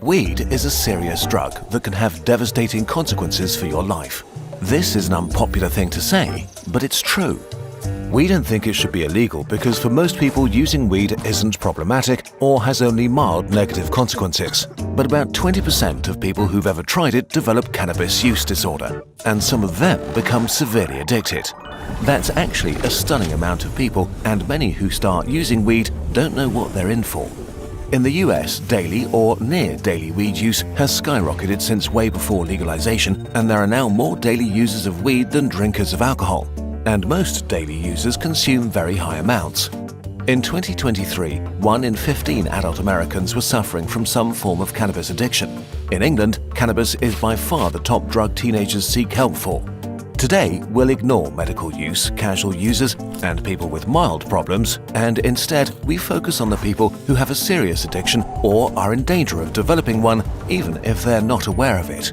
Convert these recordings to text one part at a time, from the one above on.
Weed is a serious drug that can have devastating consequences for your life. This is an unpopular thing to say, but it's true. We don't think it should be illegal because for most people using weed isn't problematic or has only mild negative consequences. But about 20% of people who've ever tried it develop cannabis use disorder, and some of them become severely addicted. That's actually a stunning amount of people, and many who start using weed don't know what they're in for. In the US, daily or near daily weed use has skyrocketed since way before legalization, and there are now more daily users of weed than drinkers of alcohol. And most daily users consume very high amounts. In 2023, 1 in 15 adult Americans were suffering from some form of cannabis addiction. In England, cannabis is by far the top drug teenagers seek help for. Today, we'll ignore medical use, casual users, and people with mild problems, and instead we focus on the people who have a serious addiction or are in danger of developing one, even if they're not aware of it.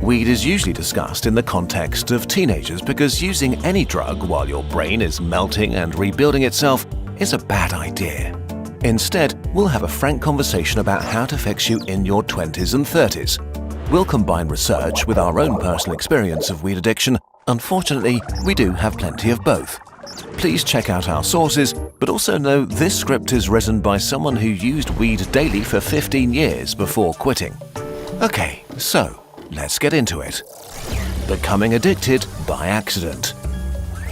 Weed is usually discussed in the context of teenagers because using any drug while your brain is melting and rebuilding itself is a bad idea. Instead, we'll have a frank conversation about how it affects you in your 20s and 30s. We'll combine research with our own personal experience of weed addiction. Unfortunately, we do have plenty of both. Please check out our sources, but also know this script is written by someone who used weed daily for 15 years before quitting. Okay, so let's get into it. Becoming addicted by accident.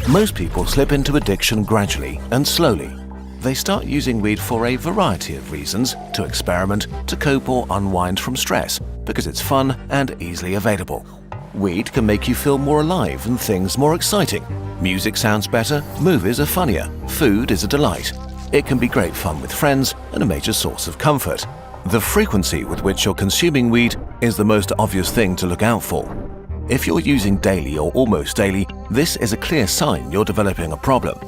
Most people slip into addiction gradually and slowly. They start using weed for a variety of reasons: to experiment, to cope or unwind from stress, because it's fun and easily available. Weed can make you feel more alive and things more exciting. Music sounds better, movies are funnier, food is a delight. It can be great fun with friends and a major source of comfort. The frequency with which you're consuming weed is the most obvious thing to look out for. If you're using daily or almost daily, this is a clear sign you're developing a problem.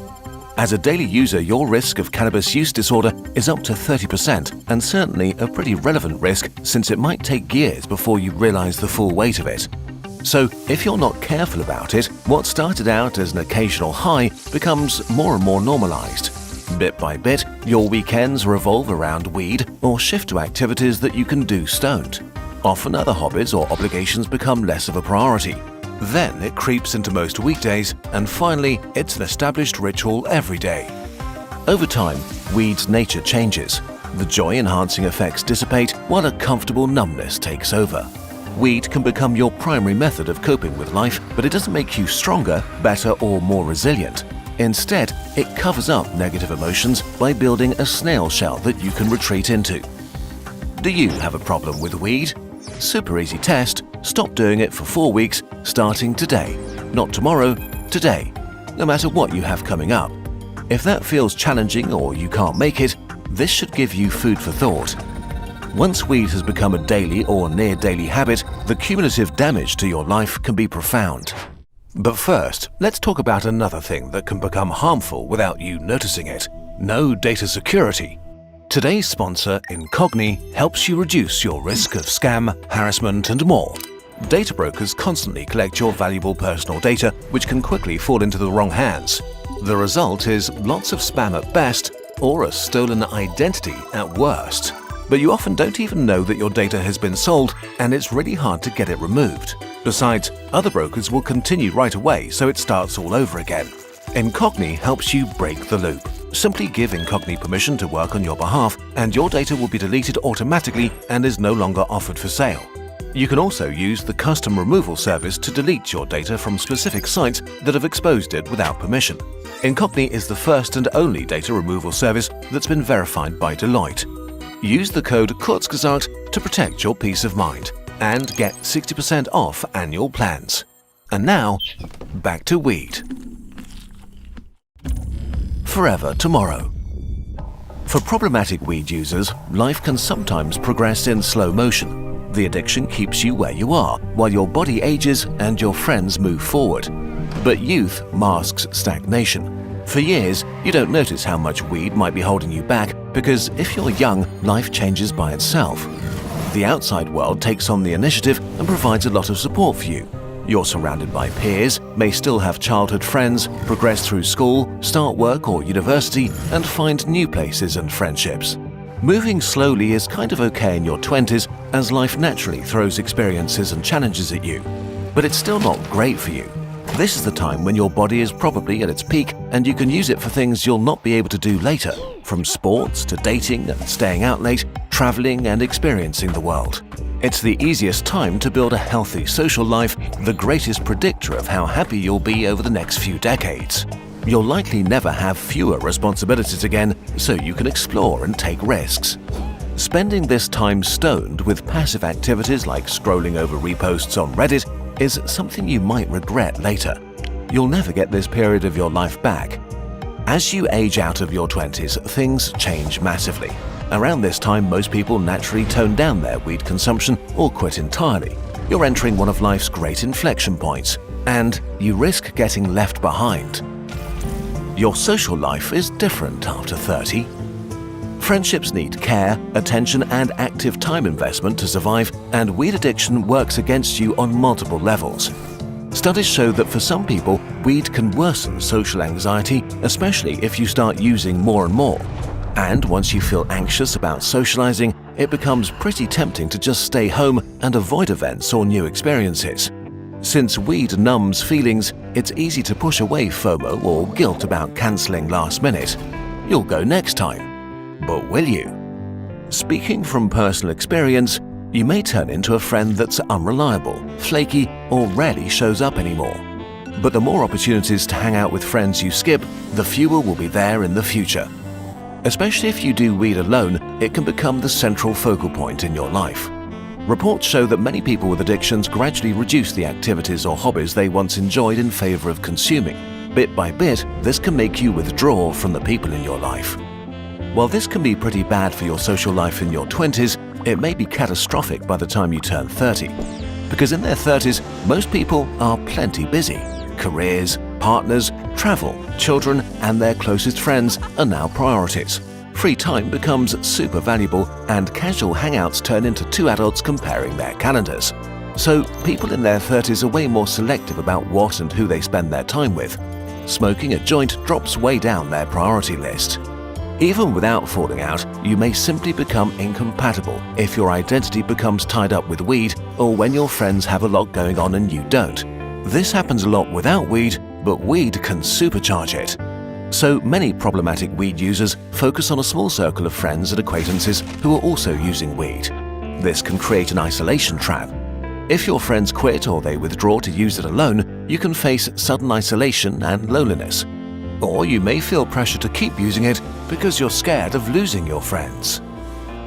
As a daily user, your risk of cannabis use disorder is up to 30%, and certainly a pretty relevant risk since it might take years before you realize the full weight of it. So, if you're not careful about it, what started out as an occasional high becomes more and more normalized. Bit by bit, your weekends revolve around weed or shift to activities that you can do stoned. Often other hobbies or obligations become less of a priority. Then it creeps into most weekdays, and finally, it's an established ritual every day. Over time, weed's nature changes. The joy-enhancing effects dissipate while a comfortable numbness takes over. Weed can become your primary method of coping with life, but it doesn't make you stronger, better, or more resilient. Instead, it covers up negative emotions by building a snail shell that you can retreat into. Do you have a problem with weed? Super easy test. Stop doing it for 4 weeks, starting today. Not tomorrow, today. No matter what you have coming up. If that feels challenging or you can't make it, this should give you food for thought. Once weed has become a daily or near daily habit, the cumulative damage to your life can be profound. But first, let's talk about another thing that can become harmful without you noticing it. No data security. Today's sponsor, Incogni, helps you reduce your risk of scam, harassment, and more. Data brokers constantly collect your valuable personal data, which can quickly fall into the wrong hands. The result is lots of spam at best, or a stolen identity at worst. But you often don't even know that your data has been sold, and it's really hard to get it removed. Besides, other brokers will continue right away, so it starts all over again. Incogni helps you break the loop. Simply give Incogni permission to work on your behalf, and your data will be deleted automatically and is no longer offered for sale. You can also use the custom removal service to delete your data from specific sites that have exposed it without permission. Incogni is the first and only data removal service that's been verified by Deloitte. Use the code Kurzgesagt to protect your peace of mind and get 60% off annual plans. And now, back to weed. Forever tomorrow. For problematic weed users, life can sometimes progress in slow motion. The addiction keeps you where you are, while your body ages and your friends move forward. But youth masks stagnation. For years, you don't notice how much weed might be holding you back because if you're young, life changes by itself. The outside world takes on the initiative and provides a lot of support for you. You're surrounded by peers, may still have childhood friends, progress through school, start work or university, and find new places and friendships. Moving slowly is kind of okay in your 20s as life naturally throws experiences and challenges at you. But it's still not great for you. This is the time when your body is probably at its peak and you can use it for things you'll not be able to do later, from sports to dating and staying out late, traveling and experiencing the world. It's the easiest time to build a healthy social life, the greatest predictor of how happy you'll be over the next few decades. You'll likely never have fewer responsibilities again, so you can explore and take risks. Spending this time stoned with passive activities like scrolling over reposts on Reddit is something you might regret later. You'll never get this period of your life back. As you age out of your 20s, things change massively. Around this time, most people naturally tone down their weed consumption or quit entirely. You're entering one of life's great inflection points, and you risk getting left behind. Your social life is different after 30. Friendships need care, attention and active time investment to survive, and weed addiction works against you on multiple levels. Studies show that for some people, weed can worsen social anxiety, especially if you start using more and more. And once you feel anxious about socializing, it becomes pretty tempting to just stay home and avoid events or new experiences. Since weed numbs feelings, it's easy to push away FOMO or guilt about cancelling last minute. You'll go next time. But will you? Speaking from personal experience, you may turn into a friend that's unreliable, flaky, or rarely shows up anymore. But the more opportunities to hang out with friends you skip, the fewer will be there in the future. Especially if you do weed alone, it can become the central focal point in your life. Reports show that many people with addictions gradually reduce the activities or hobbies they once enjoyed in favor of consuming. Bit by bit, this can make you withdraw from the people in your life. While this can be pretty bad for your social life in your 20s, it may be catastrophic by the time you turn 30. Because in their 30s, most people are plenty busy. Careers, partners, travel, children, and their closest friends are now priorities. Free time becomes super valuable, and casual hangouts turn into two adults comparing their calendars. So people in their 30s are way more selective about what and who they spend their time with. Smoking a joint drops way down their priority list. Even without falling out, you may simply become incompatible if your identity becomes tied up with weed or when your friends have a lot going on and you don't. This happens a lot without weed, but weed can supercharge it. So many problematic weed users focus on a small circle of friends and acquaintances who are also using weed. This can create an isolation trap. If your friends quit or they withdraw to use it alone, you can face sudden isolation and loneliness. Or you may feel pressure to keep using it because you're scared of losing your friends.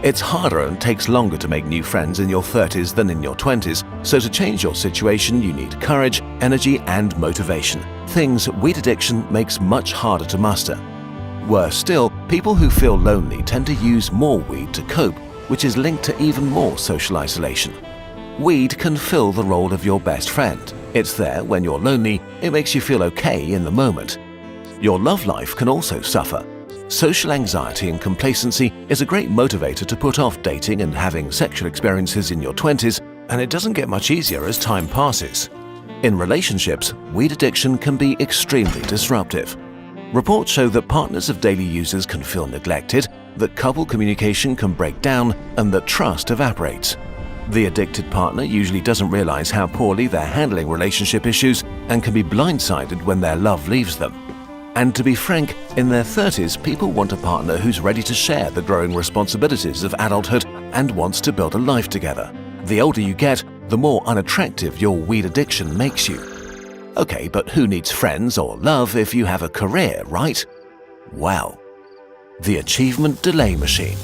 It's harder and takes longer to make new friends in your 30s than in your 20s, so to change your situation you need courage, energy and motivation, things weed addiction makes much harder to muster. Worse still, people who feel lonely tend to use more weed to cope, which is linked to even more social isolation. Weed can fill the role of your best friend. It's there when you're lonely, it makes you feel okay in the moment. Your love life can also suffer. Social anxiety and complacency is a great motivator to put off dating and having sexual experiences in your 20s, and it doesn't get much easier as time passes. In relationships, weed addiction can be extremely disruptive. Reports show that partners of daily users can feel neglected, that couple communication can break down, and that trust evaporates. The addicted partner usually doesn't realize how poorly they're handling relationship issues and can be blindsided when their love leaves them. And to be frank, in their 30s, people want a partner who's ready to share the growing responsibilities of adulthood and wants to build a life together. The older you get, the more unattractive your weed addiction makes you. Okay, but who needs friends or love if you have a career, right? Well, the achievement delay machine.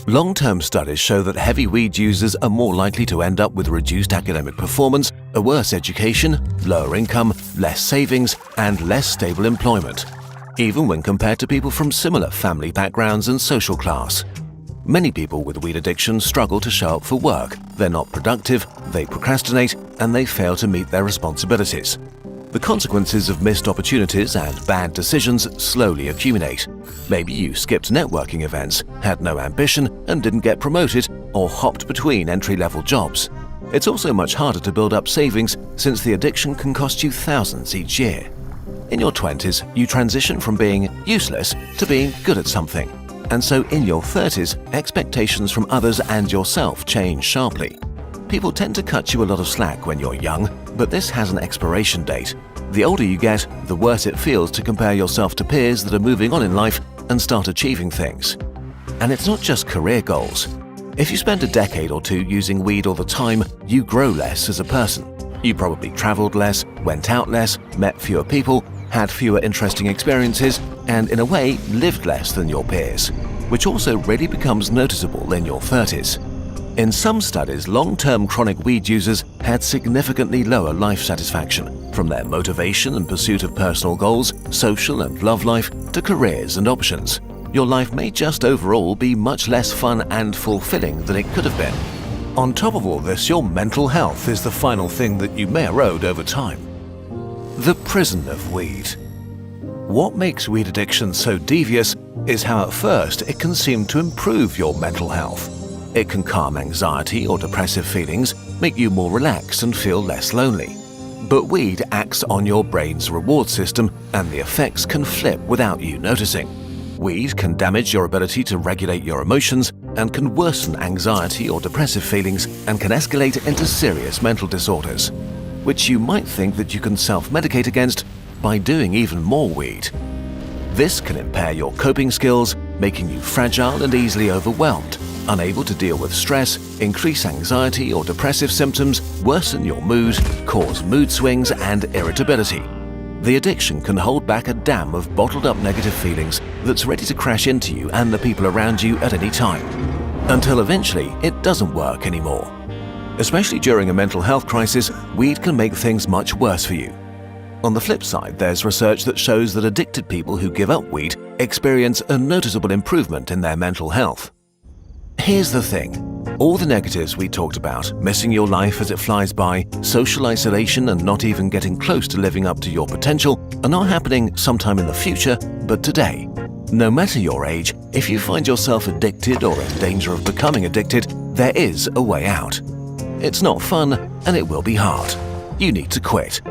Long-term studies show that heavy weed users are more likely to end up with reduced academic performance, a worse education, lower income, less savings, and less stable employment, even when compared to people from similar family backgrounds and social class. Many people with weed addiction struggle to show up for work. They're not productive, they procrastinate, and they fail to meet their responsibilities. The consequences of missed opportunities and bad decisions slowly accumulate. Maybe you skipped networking events, had no ambition and didn't get promoted, or hopped between entry-level jobs. It's also much harder to build up savings since the addiction can cost you thousands each year. In your 20s, you transition from being useless to being good at something. And so in your 30s, expectations from others and yourself change sharply. People tend to cut you a lot of slack when you're young, but this has an expiration date. The older you get, the worse it feels to compare yourself to peers that are moving on in life and start achieving things. And it's not just career goals. If you spend a decade or two using weed all the time, you grow less as a person. You probably traveled less, went out less, met fewer people, had fewer interesting experiences, and in a way, lived less than your peers, which also really becomes noticeable in your 30s. In some studies, long-term chronic weed users had significantly lower life satisfaction, from their motivation and pursuit of personal goals, social and love life, to careers and options. Your life may just overall be much less fun and fulfilling than it could have been. On top of all this, your mental health is the final thing that you may erode over time. The prison of weed. What makes weed addiction so devious is how at first it can seem to improve your mental health. It can calm anxiety or depressive feelings, make you more relaxed and feel less lonely. But weed acts on your brain's reward system, and the effects can flip without you noticing. Weed can damage your ability to regulate your emotions and can worsen anxiety or depressive feelings and can escalate into serious mental disorders, which you might think that you can self-medicate against by doing even more weed. This can impair your coping skills, making you fragile and easily overwhelmed, unable to deal with stress, increase anxiety or depressive symptoms, worsen your mood, cause mood swings and irritability. The addiction can hold back a dam of bottled-up negative feelings that's ready to crash into you and the people around you at any time, until eventually it doesn't work anymore. Especially during a mental health crisis, weed can make things much worse for you. On the flip side, there's research that shows that addicted people who give up weed experience a noticeable improvement in their mental health. Here's the thing. All the negatives we talked about, missing your life as it flies by, social isolation and not even getting close to living up to your potential, are not happening sometime in the future, but today. No matter your age, if you find yourself addicted or in danger of becoming addicted, there is a way out. It's not fun and it will be hard. You need to quit.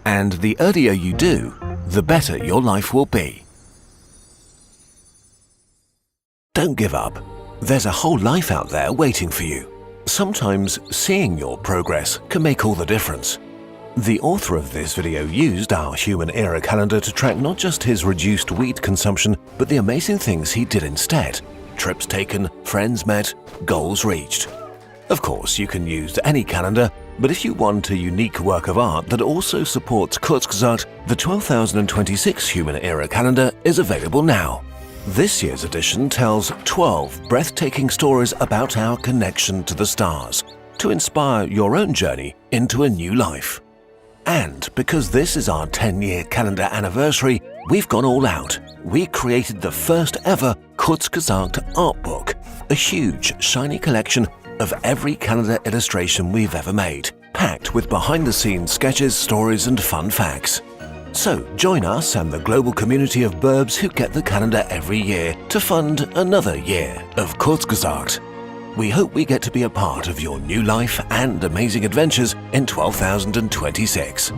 And the earlier you do, the better your life will be. Don't give up. There's a whole life out there waiting for you. Sometimes seeing your progress can make all the difference. The author of this video used our human era calendar to track not just his reduced weed consumption, but the amazing things he did instead. Trips taken, friends met, goals reached. Of course, you can use any calendar, but if you want a unique work of art that also supports Kurzgesagt, the 12,026 human era calendar is available now. This year's edition tells 12 breathtaking stories about our connection to the stars to inspire your own journey into a new life. And because this is our 10-year calendar anniversary, we've gone all out. We created the first ever Kurzgesagt art book, a huge, shiny collection of every calendar illustration we've ever made, packed with behind-the-scenes sketches, stories, and fun facts. So join us and the global community of burbs who get the calendar every year to fund another year of Kurzgesagt. We hope we get to be a part of your new life and amazing adventures in 12,026.